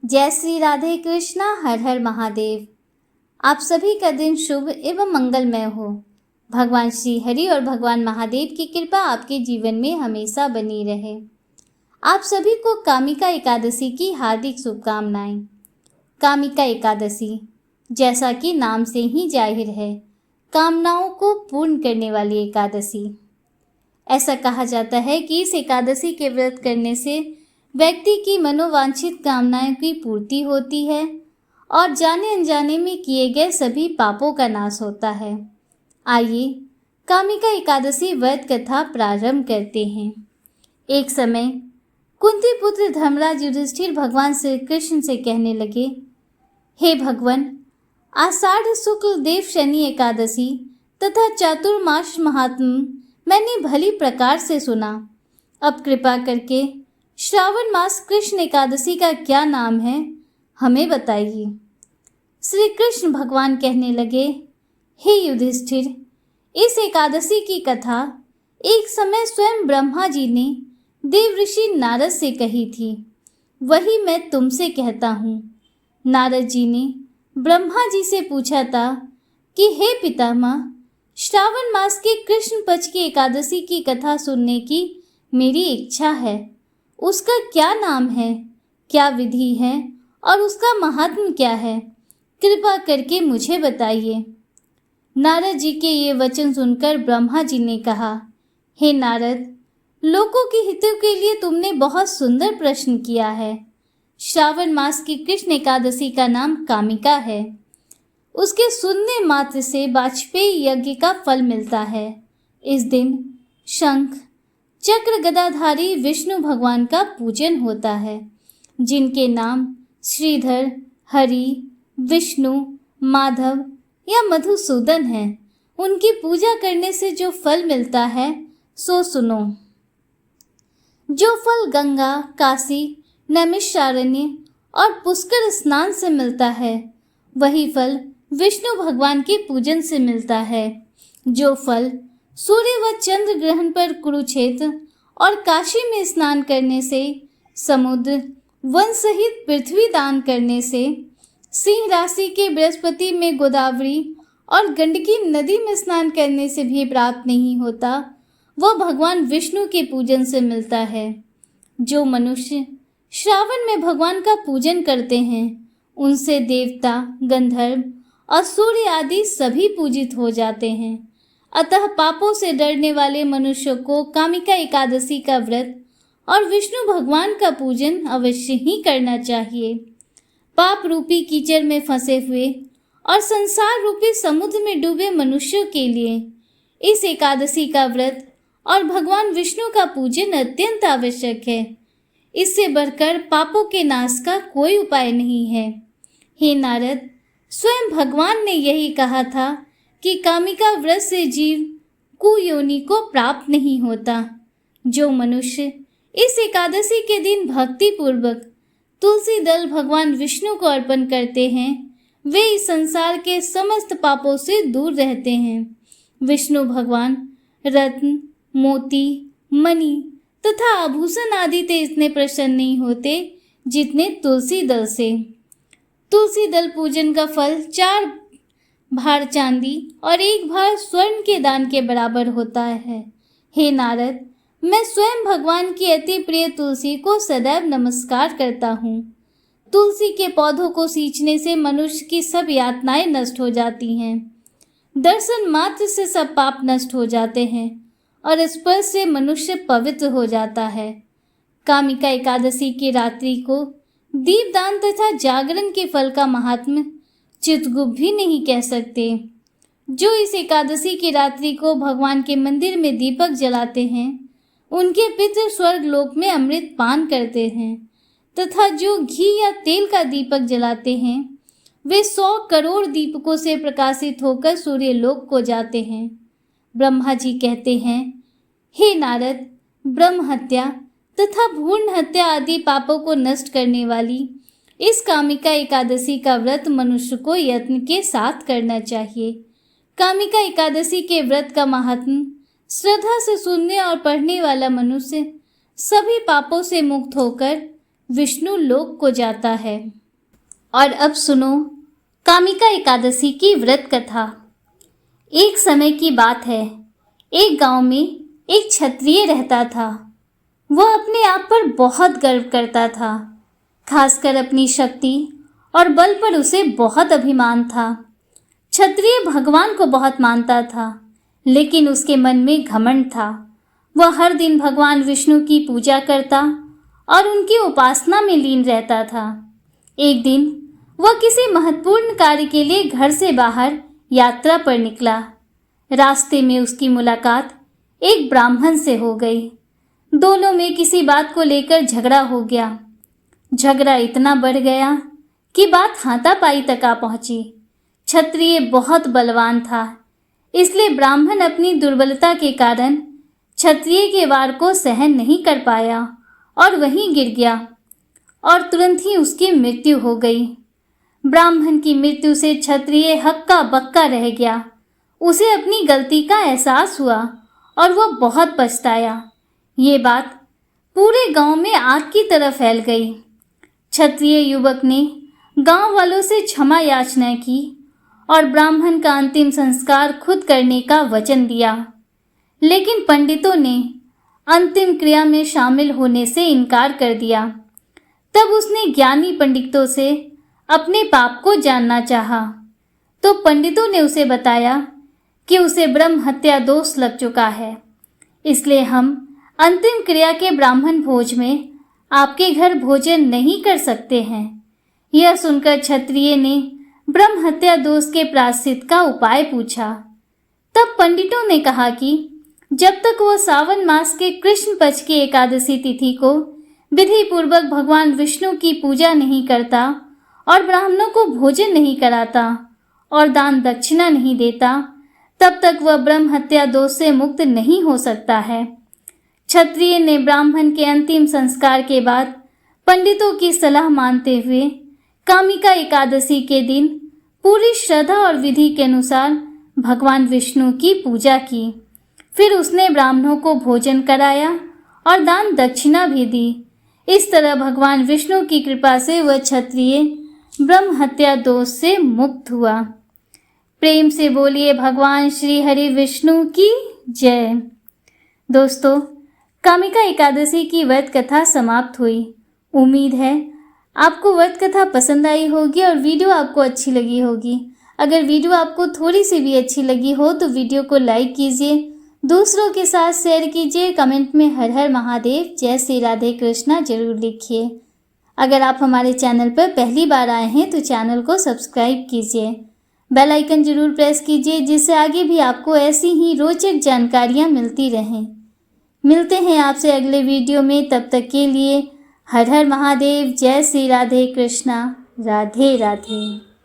जय श्री राधे कृष्णा। हर हर महादेव। आप सभी का दिन शुभ एवं मंगलमय हो। भगवान श्री हरि और भगवान महादेव की कृपा आपके जीवन में हमेशा बनी रहे। आप सभी को कामिका एकादशी की हार्दिक शुभकामनाएं। कामिका एकादशी, जैसा कि नाम से ही जाहिर है, कामनाओं को पूर्ण करने वाली एकादशी। ऐसा कहा जाता है कि इस एकादशी के व्रत करने से व्यक्ति की मनोवांछित कामनाएं की पूर्ति होती है और जाने अनजाने में किए गए सभी पापों का नाश होता है। आइए कामिका एकादशी व्रत कथा प्रारंभ करते हैं। एक समय कुंती पुत्र धर्मराज युधिष्ठिर भगवान श्री कृष्ण से कहने लगे, हे भगवान, आषाढ़ शुक्ल देव शनि एकादशी तथा चातुर्मास महात्म मैंने भली प्रकार से सुना। अब कृपा करके श्रावण मास कृष्ण एकादशी का क्या नाम है, हमें बताइए। श्री कृष्ण भगवान कहने लगे, हे युधिष्ठिर, इस एकादशी की कथा एक समय स्वयं ब्रह्मा जी ने देव ऋषि नारद से कही थी, वही मैं तुमसे कहता हूँ। नारद जी ने ब्रह्मा जी से पूछा था कि हे पितामह, श्रावण मास के कृष्ण पक्ष की एकादशी की कथा सुनने की मेरी इच्छा है। उसका क्या नाम है, क्या विधि है और उसका महात्म्य क्या है, कृपा करके मुझे बताइए। नारद जी के ये वचन सुनकर ब्रह्मा जी ने कहा, हे नारद, लोगों के हितों के लिए तुमने बहुत सुंदर प्रश्न किया है। श्रावण मास की कृष्ण एकादशी का नाम कामिका है। उसके सुनने मात्र से वाजपेयी यज्ञ का फल मिलता है। इस दिन शंख चक्र गदाधारी विष्णु भगवान का पूजन होता है, जिनके नाम श्रीधर, हरि, विष्णु, माधव या मधुसूदन है। उनकी पूजा करने से जो फल मिलता है सो सुनो। जो फल गंगा, काशी, नैमिषारण्य और पुष्कर स्नान से मिलता है, वही फल विष्णु भगवान के पूजन से मिलता है। जो फल सूर्य व चंद्र ग्रहण पर कुरुक्षेत्र और काशी में स्नान करने से, समुद्र वन सहित पृथ्वी दान करने से, सिंह राशि के बृहस्पति में गोदावरी और गंडकी नदी में स्नान करने से भी प्राप्त नहीं होता, वह भगवान विष्णु के पूजन से मिलता है। जो मनुष्य श्रावण में भगवान का पूजन करते हैं, उनसे देवता, गंधर्व और सूर्य आदि सभी पूजित हो जाते हैं। अतः पापों से डरने वाले मनुष्यों को कामिका एकादशी का व्रत और विष्णु भगवान का पूजन अवश्य ही करना चाहिए। पाप रूपी कीचड़ में फंसे हुए और संसार रूपी समुद्र में डूबे मनुष्यों के लिए इस एकादशी का व्रत और भगवान विष्णु का पूजन अत्यंत आवश्यक है। इससे बढ़कर पापों के नाश का कोई उपाय नहीं है। हे नारद, स्वयं भगवान ने यही कहा था कि कामिका व्रत से जीव कुयोनि को प्राप्त नहीं होता। जो मनुष्य इस एकादशी के दिन भक्ति पूर्वक तुलसी दल भगवान विष्णु को अर्पण करते हैं, वे इस संसार के समस्त पापों से दूर रहते हैं। विष्णु भगवान रत्न, मोती, मणि तथा आभूषण आदि से इतने प्रसन्न नहीं होते जितने तुलसी दल से। तुलसी दल पूजन का फल 4 भार चांदी और 1 भार स्वर्ण के दान के बराबर होता है। हे नारद, मैं स्वयं भगवान की अति प्रिय तुलसी को सदैव नमस्कार करता हूँ। तुलसी के पौधों को सींचने से मनुष्य की सब यातनाएं नष्ट हो जाती हैं। दर्शन मात्र से सब पाप नष्ट हो जाते हैं और स्पर्श से मनुष्य पवित्र हो जाता है। कामिका एकादशी की रात्रि को दीपदान तथा जागरण के फल का महात्म्य चित्रगुप्त भी नहीं कह सकते। जो इस एकादशी की रात्रि को भगवान के मंदिर में दीपक जलाते हैं, उनके पितृ स्वर्ग लोक में अमृत पान करते हैं तथा जो घी या तेल का दीपक जलाते हैं, वे 100 करोड़ दीपकों से प्रकाशित होकर सूर्य लोक को जाते हैं। ब्रह्मा जी कहते हैं, हे नारद, ब्रह्म हत्या तथा भ्रूण हत्या आदि पापों को नष्ट करने वाली इस कामिका एकादशी का व्रत मनुष्य को यत्न के साथ करना चाहिए। कामिका एकादशी के व्रत का महात्म्य श्रद्धा से सुनने और पढ़ने वाला मनुष्य सभी पापों से मुक्त होकर विष्णु लोक को जाता है। और अब सुनो कामिका एकादशी की व्रत कथा। एक समय की बात है, एक गांव में एक क्षत्रिय रहता था। वह अपने आप पर बहुत गर्व करता था, खासकर अपनी शक्ति और बल पर उसे बहुत अभिमान था। क्षत्रिय भगवान को बहुत मानता था, लेकिन उसके मन में घमंड था। वह हर दिन भगवान विष्णु की पूजा करता और उनकी उपासना में लीन रहता था। एक दिन वह किसी महत्वपूर्ण कार्य के लिए घर से बाहर यात्रा पर निकला। रास्ते में उसकी मुलाकात एक ब्राह्मण से हो गई। दोनों में किसी बात को लेकर झगड़ा हो गया। झगड़ा इतना बढ़ गया कि बात हाथापाई तक आ पहुंची। क्षत्रिय बहुत बलवान था, इसलिए ब्राह्मण अपनी दुर्बलता के कारण क्षत्रिय के वार को सहन नहीं कर पाया और वहीं गिर गया और तुरंत ही उसकी मृत्यु हो गई। ब्राह्मण की मृत्यु से क्षत्रिय हक्का बक्का रह गया। उसे अपनी गलती का एहसास हुआ और वह बहुत पछताया। ये बात पूरे गांव में आग की तरह फैल गई। क्षत्रिय युवक ने गांव वालों से क्षमा याचना की और ब्राह्मण का अंतिम संस्कार खुद करने का वचन दिया। लेकिन पंडितों ने अंतिम क्रिया में शामिल होने से इनकार कर दिया। तब उसने ज्ञानी पंडितों से अपने पाप को जानना चाहा, तो पंडितों ने उसे बताया कि उसे ब्रह्म हत्या दोष लग चुका है, इसलिए हम अंतिम क्रिया के ब्राह्मण भोज में आपके घर भोजन नहीं कर सकते हैं। यह सुनकर क्षत्रिय ने ब्रह्म हत्या दोष के प्रायश्चित का उपाय पूछा। तब पंडितों ने कहा कि जब तक वह सावन मास के कृष्ण पक्ष की एकादशी तिथि को विधि पूर्वक भगवान विष्णु की पूजा नहीं करता और ब्राह्मणों को भोजन नहीं कराता और दान दक्षिणा नहीं देता, तब तक वह ब्रह्म हत्या दोष से मुक्त नहीं हो सकता है। क्षत्रिय ने ब्राह्मण के अंतिम संस्कार के बाद पंडितों की सलाह मानते हुए कामिका एकादशी के दिन पूरी श्रद्धा और विधि के अनुसार भगवान विष्णु की पूजा की। फिर उसने ब्राह्मणों को भोजन कराया और दान दक्षिणा भी दी। इस तरह भगवान विष्णु की कृपा से वह क्षत्रिय ब्रह्म हत्या दोष से मुक्त हुआ। प्रेम से बोलिए भगवान श्री हरि विष्णु की जय। दोस्तों, कामिका एकादशी की व्रत कथा समाप्त हुई। उम्मीद है आपको व्रत कथा पसंद आई होगी और वीडियो आपको अच्छी लगी होगी। अगर वीडियो आपको थोड़ी सी भी अच्छी लगी हो तो वीडियो को लाइक कीजिए, दूसरों के साथ शेयर कीजिए, कमेंट में हर हर महादेव, जय श्री राधे कृष्णा जरूर लिखिए। अगर आप हमारे चैनल पर पहली बार आए हैं तो चैनल को सब्सक्राइब कीजिए, बेल आइकन जरूर प्रेस कीजिए, जिससे आगे भी आपको ऐसी ही रोचक जानकारियाँ मिलती रहें। मिलते हैं आपसे अगले वीडियो में, तब तक के लिए हर हर महादेव, जय श्री राधे कृष्णा, राधे राधे।